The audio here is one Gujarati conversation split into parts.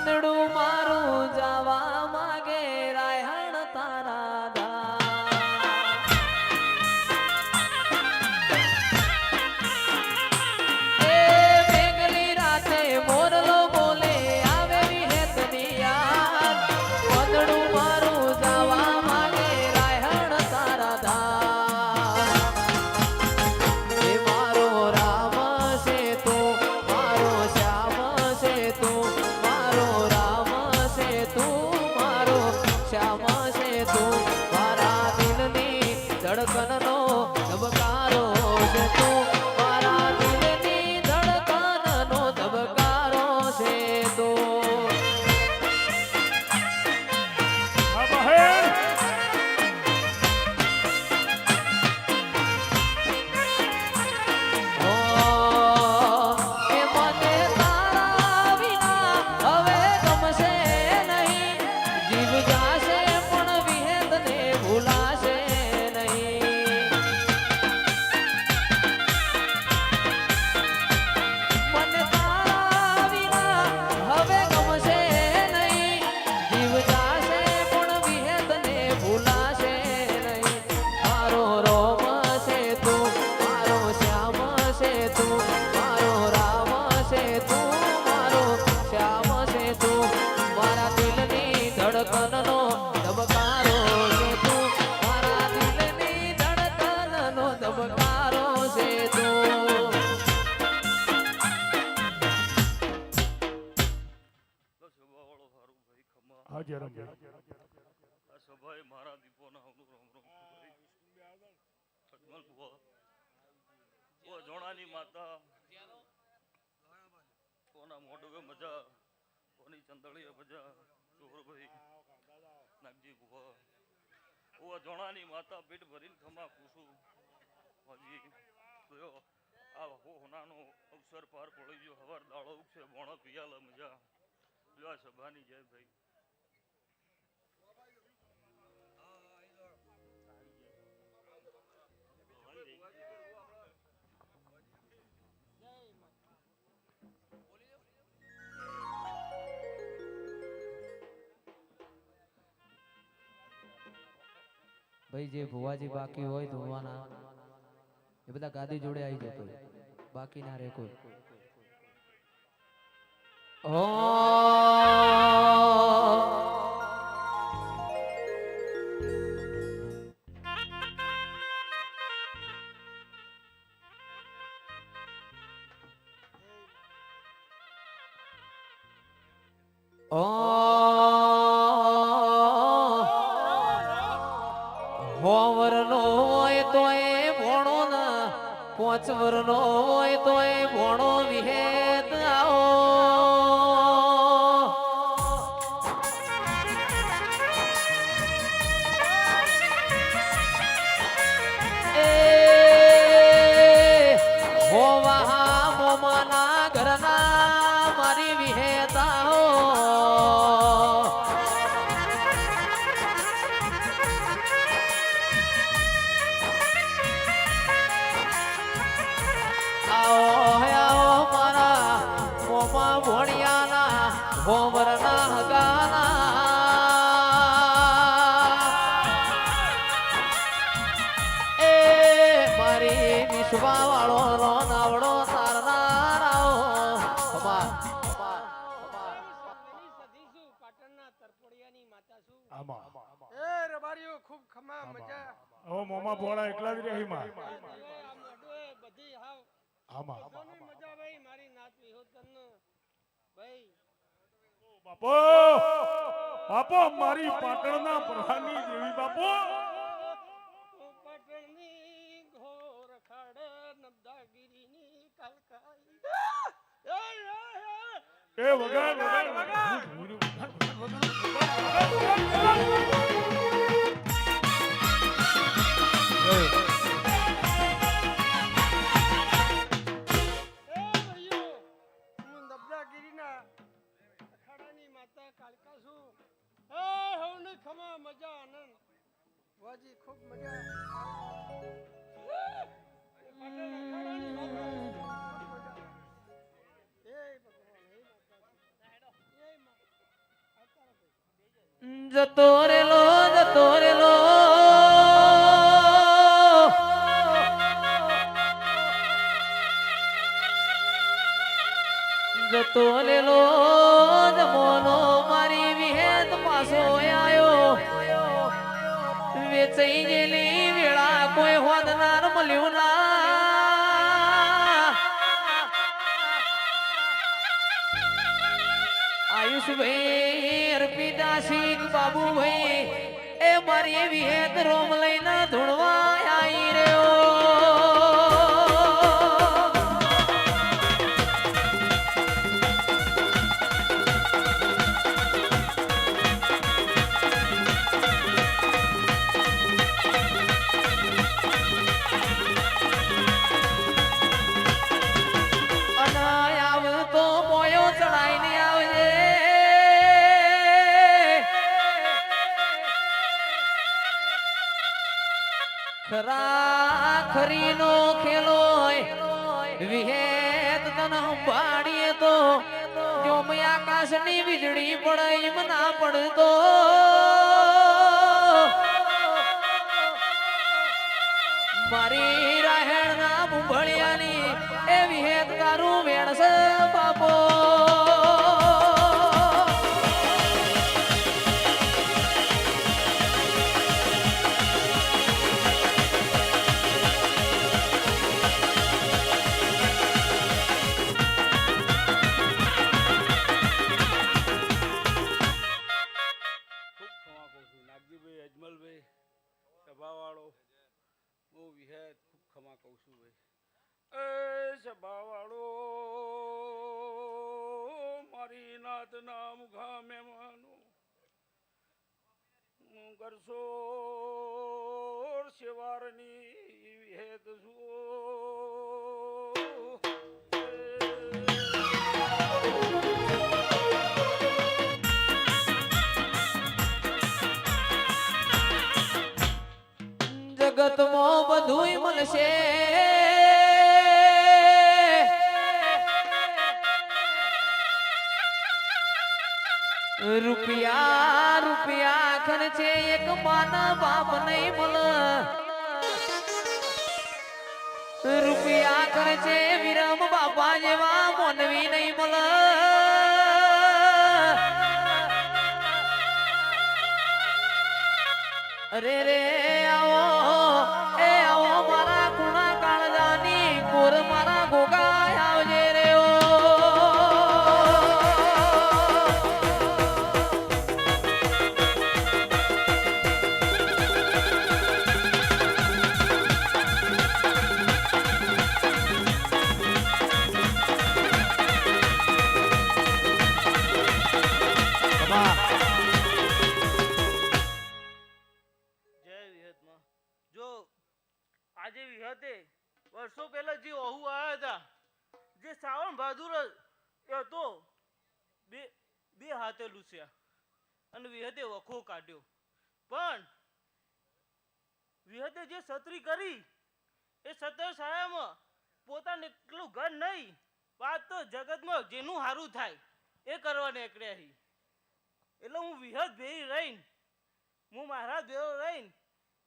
વંદડું મારું જવા માગે રાયહણ તારા ધા એ મેઘની રાતે મોરલો બોલે આવે વિહેતની યાદ વંદડું મારું જવા માગે રાયહણ તારા ધા એ મારો રામ છે તું મારો શ્યામ છે તું મારો રામ છે તું મારો શ્યામ છે તું મારા દિલની ધડકનનો ધબકારો છે તું મારા દિલની ધડકનનો ધબકારો છે તું હા બહેન એ મને તારા વિના હવે ગમશે નહીં જીવ જાશે પણ વિહેતને ભૂલાશે નહીં મને તારા વિના હવે ગમશે નહીં જીવ જાશે પણ વિહેતને ભૂલાશે નહીં મારો રોમ છે તું મારો શ્યામ છે તું મારો રામ છે તું મારો શ્યામ છે તું મારા દિલની ધડકનનો ધબકારો છે તું મારા દિલની ધડકનનો ધબકારો છે તું સભાવાળો હારું ભાઈ ખમા હા જરમ આ સભાએ મારા દીપોના હવનું રોમ રોમ ભાઈ અજમલ બુઆ ઓ જોણાની માતા કોના મોઢવે મજા કોની ચંદળીએ મજા ચોરભાઈ નાગજી બુઆ ઓ જોણાની માતા પેટ ભરીને ખમા પૂછું હજી તો આ હોનાનો અવસર પાર પડી ગયો હવાર દાળો છે બોણો પિયાલા મજા લ્યો આ સભાની જય ભાઈ ભાઈ જે ભુવાજી બાકી હોય ધોવાના એ બધા ગાદી જોડે આવી જાય કોઈ બાકી ના રે કોઈ ઓ હોવરનો હોય તો એ ભોણો ના પોચવરનો હોય તો એ ભોણો વિહેત આવો એ હોવા મોમાના ઘરના મારી વિહેતા હો ભોણિયાના હોમરના ગાના એ મારી વિશ્વા વાળો નો નાવડો તારનારાઓ આમાં એ રબારીઓ ખૂબ ખમા મજા ઓ મોમા ભોળા એકલા જ રહી માં બધી હાવ આમાં બધાની મજા ભાઈ મારી નાત વિહોતન ભાઈ બાપો બાપો મારી પાટણના પ્રધાની દેવી બાપો પાટણની ઘોર ખાડ નબદાગીરીની કલકાઈ એ વગાડ મજા આનંદ વાજી ખૂબ મજા જતો રેલો જતો રેલો જતો રેલો જમોનો મારી વિહેત પાછો આયો વેચાઈ ગયેલી વેળા કોઈ હોદનાર મળ્યું ના આયુષભાઈ અર્પિતાસિંહ બાબુભાઈ એ મારી વિહેત રોમ લઈને ધૂળવા આવી રહ્યો ખરા ખરીનો ખેલો વિહેત તન અંબાડીએ તો જો મેં આકાશની વીજળી પડે એમ ના પડતો મારી રાહેણના બુંભળિયાની એ વિહેત તારું વેણસ બાપો અજમલભાઈ સભાવાળો હું વિહેત ખૂબ ખમા કહું છું ભાઈ એ સભાવાળો મારી નાતના મુખા મહેમાનો હું કરશો શેવારની વિહેત છું જગતમાં બધુંય મળશે રૂપિયા રૂપિયા ખર્ચે એક માના બાપ નહીં મળે રૂપિયા ખર્ચે વિરમ બાપા જેવા મોનવી નહીં મળે અરે રે આવો એ આવો મારા કુણા કાળજાની કોર મારા ગોગા આવજે રે ઓ આજે વિહતે વર્ષો પહેલા જે ઓહુ આવ્યા હતા જે શ્રાવણ બહાદુર હતો બે હાથે લૂસ્યા અને વિહતે વખો કાઢ્યો પણ વિહતે જે છત્રી કરી એ સતર છાયામાં પોતાને એટલું ઘર નહીં વાત તો જગતમાં જેનું સારું થાય એ કરવા નીકળ્યા એટલે હું વિહત ભેરી રહીને હું મારા ભેરો રહીને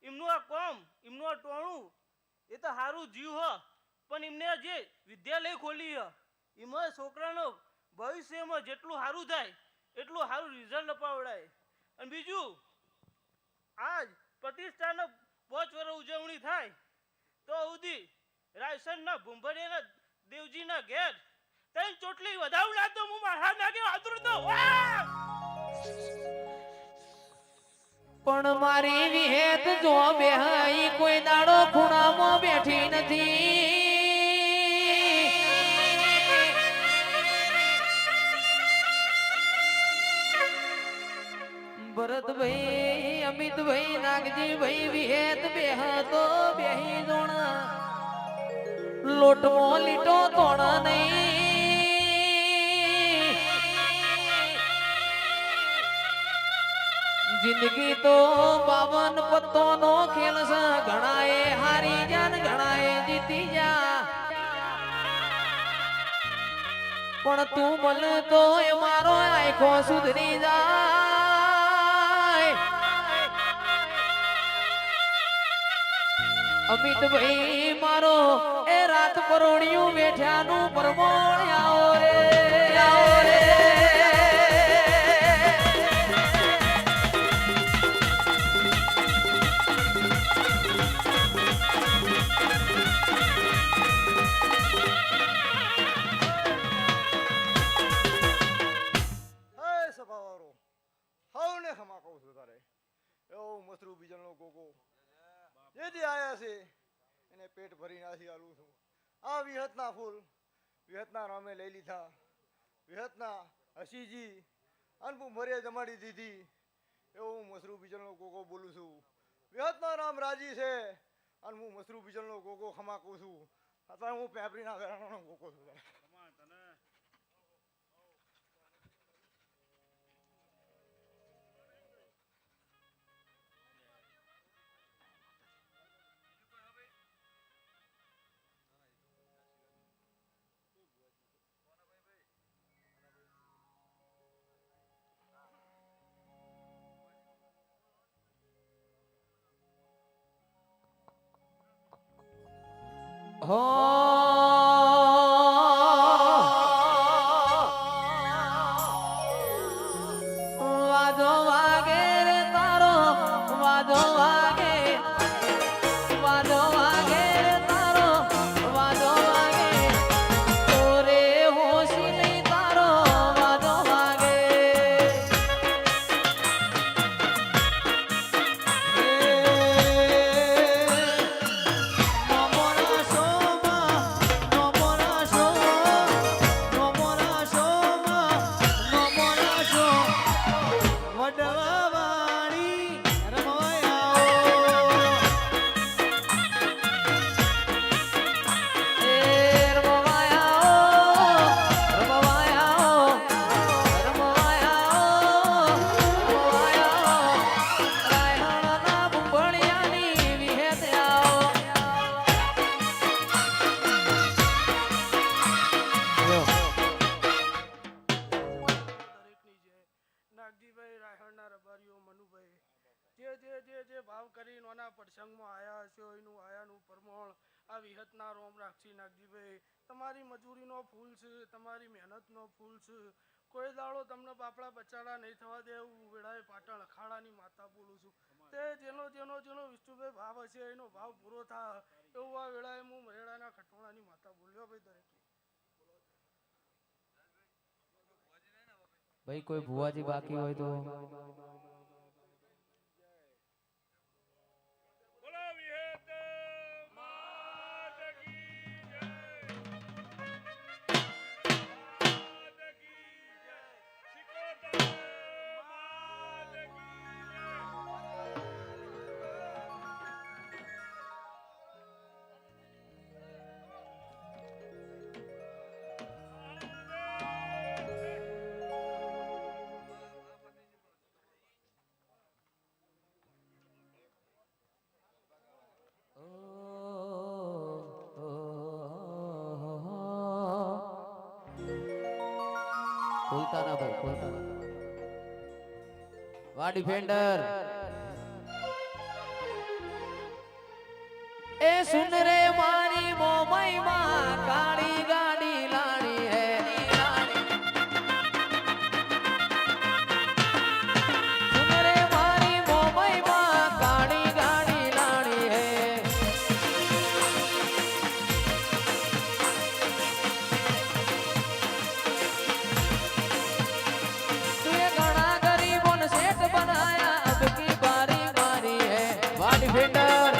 એમનું આ કોમ એમનું આ ટોણું એ તો સારું જીવ હ પણ એમને જે વિદ્યાલય ખોલી હ એમાં છોકરાનો ભવિષ્યમાં જેટલું સારું થાય એટલું સારું રિઝલ્ટ અપાવડાય અને બીજું આજ પ્રતિષ્ઠાનો 5 વર્ષ ઉજવણી થાય તો સુધી રાયસનના ભૂંભરિયાના દેવજીના ઘેર તઈ ચોટલી વધાવડા તો હું મારા નાગે આતુર તો પણ મારી વિહેત જો બેહાઈ કોઈ દાડો ખૂણામાં બેઠી નથી ભરતભાઈ અમિતભાઈ નાગજીભાઈ વિહેત બેહતો બેહી જોણા લોટમાં લીટો તોડા નહીં જિંદગી તો 52 પત્તોનો ખેલ છે ઘણાએ હારી જાન ઘણાએ જીતી જા પણ તું મલ તો એ મારો આખો સુધરી જા અમિતભાઈ મારો એ રાત પરોણિયું બેઠ્યાનું પરમોણ આવો રે આવો રે હે સભાવાળો હવને ખમા કહું છું તારે એવો મસરૂ બીજલનો ગોગો જેથી આયા છે એને પેટ ભરી નાસી આલું છું આ વિહતના ફૂલ વિહતના નામે લઈ લીધા વિહતના હસીજી અનપુ મરે જમાડી દીધી એવું મસરૂ બીજલનો ગોગો બોલું છું વિહતના નામ રાજી છે અને હું મસરૂ બીજલનો ગોગો ખમા કહું છું અત્યારે હું પેપરીના ઘરાણાનો ગોગો છું તારે હો વાદો વાગે રે તારો વાદો વાગે વાદો વાગે રે તારો વાદો વાગે તોરે હોશ નહીં તારો વાદો વાગે નાગજીભાઈ રાયહણના રબારીઓ મનુભાઈ જે ભાવ કરી નોના પ્રસંગમાં આયા હશો એનું આયાનું પરમોણ આ વિહતના રોમ રાખશી નાગજીભાઈ તમારી મજૂરીનો ફૂલ છે તમારી મહેનતનો ફૂલ છે કોઈ દાડો તમને બાપડા બચાડા નહીં થવા દે એવું વેળાએ પાટણ અખાડાની માતા બોલું છું તે જેનો વિષ્ણુભાઈ ભાવ હશે એનો ભાવ પૂરો થાય એવું આ વેળાએ હું મરેડાના ખટોણાની માતા બોલ્યો ભાઈ દરેક ભાઈ કોઈ ભુવાજી બાકી હોય તો બોલો વિહેત માત કી જય માત કી જય સિકોતર માત કી ખોલતા ના ભાઈ ખોલતા ના વા ડિફેન્ડર એ સુન રે મારી મોમઈ માં કાળી ગાડી લાણી હે સુન રે મારી મોમઈ માં કાળી ગાડી લાણી હે तुझे घना गरीबों ने सेठ बनाया अब की बारी बारी है वा डिफेंडर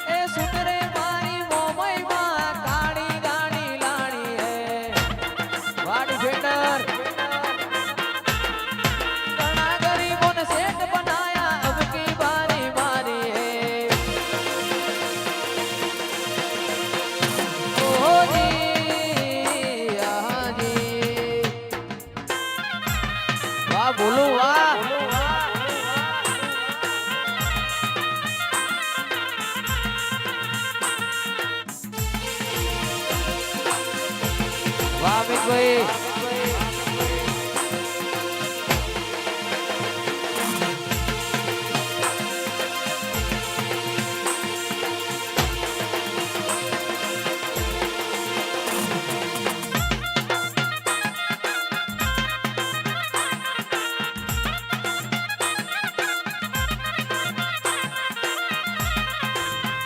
ए सुन रे मारी मोमई मां काली गाड़ी लानी है वा डिफेंडर घना गरीबों ने सेठ बनाया अब की बारी बारी है ओ जी आहा जी वाह बोलो वाह વાહ અમિતભાઈ